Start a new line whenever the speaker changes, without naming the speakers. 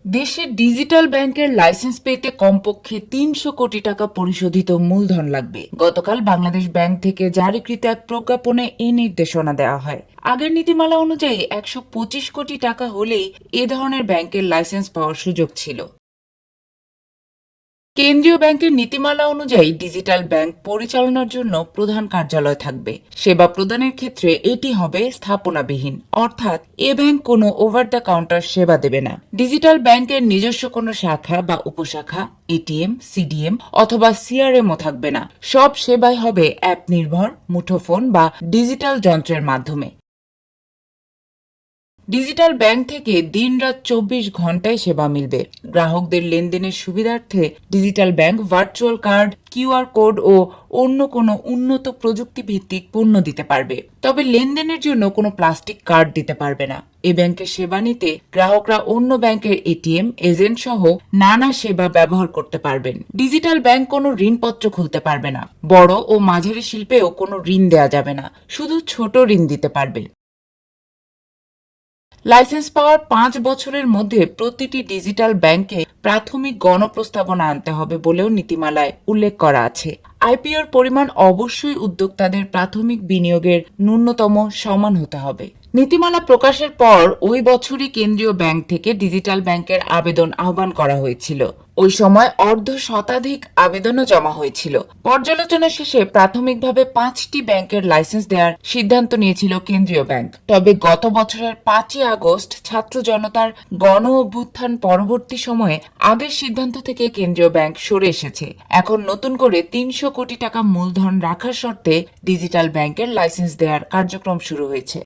দেশে ডিজিটাল ব্যাংকের লাইসেন্স পেতে কমপক্ষে ৩০০ কোটি টাকা পরিশোধিত মূলধন লাগবে। গতকাল বাংলাদেশ ব্যাংক থেকে জারিকৃত এক প্রজ্ঞাপনে এই নির্দেশনা দেওয়া হয়। আগের নীতিমালা অনুযায়ী ১২৫ কোটি টাকা হলেই এ ধরনের ব্যাংকের লাইসেন্স পাওয়ার সুযোগ ছিল। কেন্দ্রীয় ব্যাংকের নীতিমালা অনুযায়ী ডিজিটাল ব্যাংক পরিচালনার জন্য প্রধান কার্যালয় থাকবে। সেবা প্রদানের ক্ষেত্রে এটি হবে স্থাপনাবিহীন, অর্থাৎ এ ব্যাংক কোনো ওভার দ্য কাউন্টার সেবা দেবে না। ডিজিটাল ব্যাংকের নিজস্ব কোনো শাখা বা উপশাখা, এটিএম, সিডিএম অথবা সিআরএমও থাকবে না। সব সেবাই হবে অ্যাপ নির্ভর, মুঠোফোন বা ডিজিটাল যন্ত্রের মাধ্যমে। ডিজিটাল ব্যাংক থেকে দিনরাত ২৪ ঘন্টায় সেবা মিলবে। গ্রাহকদের লেনদেনের সুবিধার্থে digital bank virtual card, QR code ও অন্য কোনো উন্নত প্রযুক্তি ভিত্তিক পণ্য দিতে পারবে। তবে লেনদেনের জন্য কোনো প্লাস্টিক কার্ড দিতে পারবে না। এ ব্যাংকের সেবা নিতে গ্রাহকরা অন্য ব্যাংকের এটিএম, এজেন্ট সহ নানা সেবা ব্যবহার করতে পারবেন। ডিজিটাল ব্যাংক কোনো ঋণপত্র খুলতে পারবে না। বড় ও মাঝারি শিল্পেও কোনো ঋণ দেওয়া যাবে না, শুধু ছোট ঋণ দিতে পারবে। লাইসেন্স পাওয়ার ৫ বছরের মধ্যে প্রতিটি ডিজিটাল ব্যাংকে প্রাথমিক গণপ্রস্তাবনা আনতে হবে বলেও নীতিমালায় উল্লেখ করা আছে। আইপিওর পরিমাণ অবশ্যই উদ্যোক্তাদের প্রাথমিক বিনিয়োগের ন্যূনতম সমান হতে হবে। নীতিমালা প্রকাশের পর ওই বছরই কেন্দ্রীয় ব্যাংক থেকে ডিজিটাল ব্যাংকের আবেদন আহ্বান করা হয়েছিল। ওই সময় অর্ধশতাধিক আবেদনও জমা হয়েছিল। পর্যালোচনা শেষে প্রাথমিকভাবে ৫টি ব্যাংকের লাইসেন্স দেওয়ার সিদ্ধান্ত নিয়েছিল কেন্দ্রীয় ব্যাংক। তবে গত বছরের ৫ই আগস্ট ছাত্র জনতার গণ অভ্যুত্থান পরবর্তী সময়ে আগের সিদ্ধান্ত থেকে কেন্দ্রীয় ব্যাংক সরে এসেছে। এখন নতুন করে ৩০০ কোটি টাকা মূলধন রাখার শর্তে ডিজিটাল ব্যাংকের লাইসেন্স দেওয়ার কার্যক্রম শুরু হয়েছে।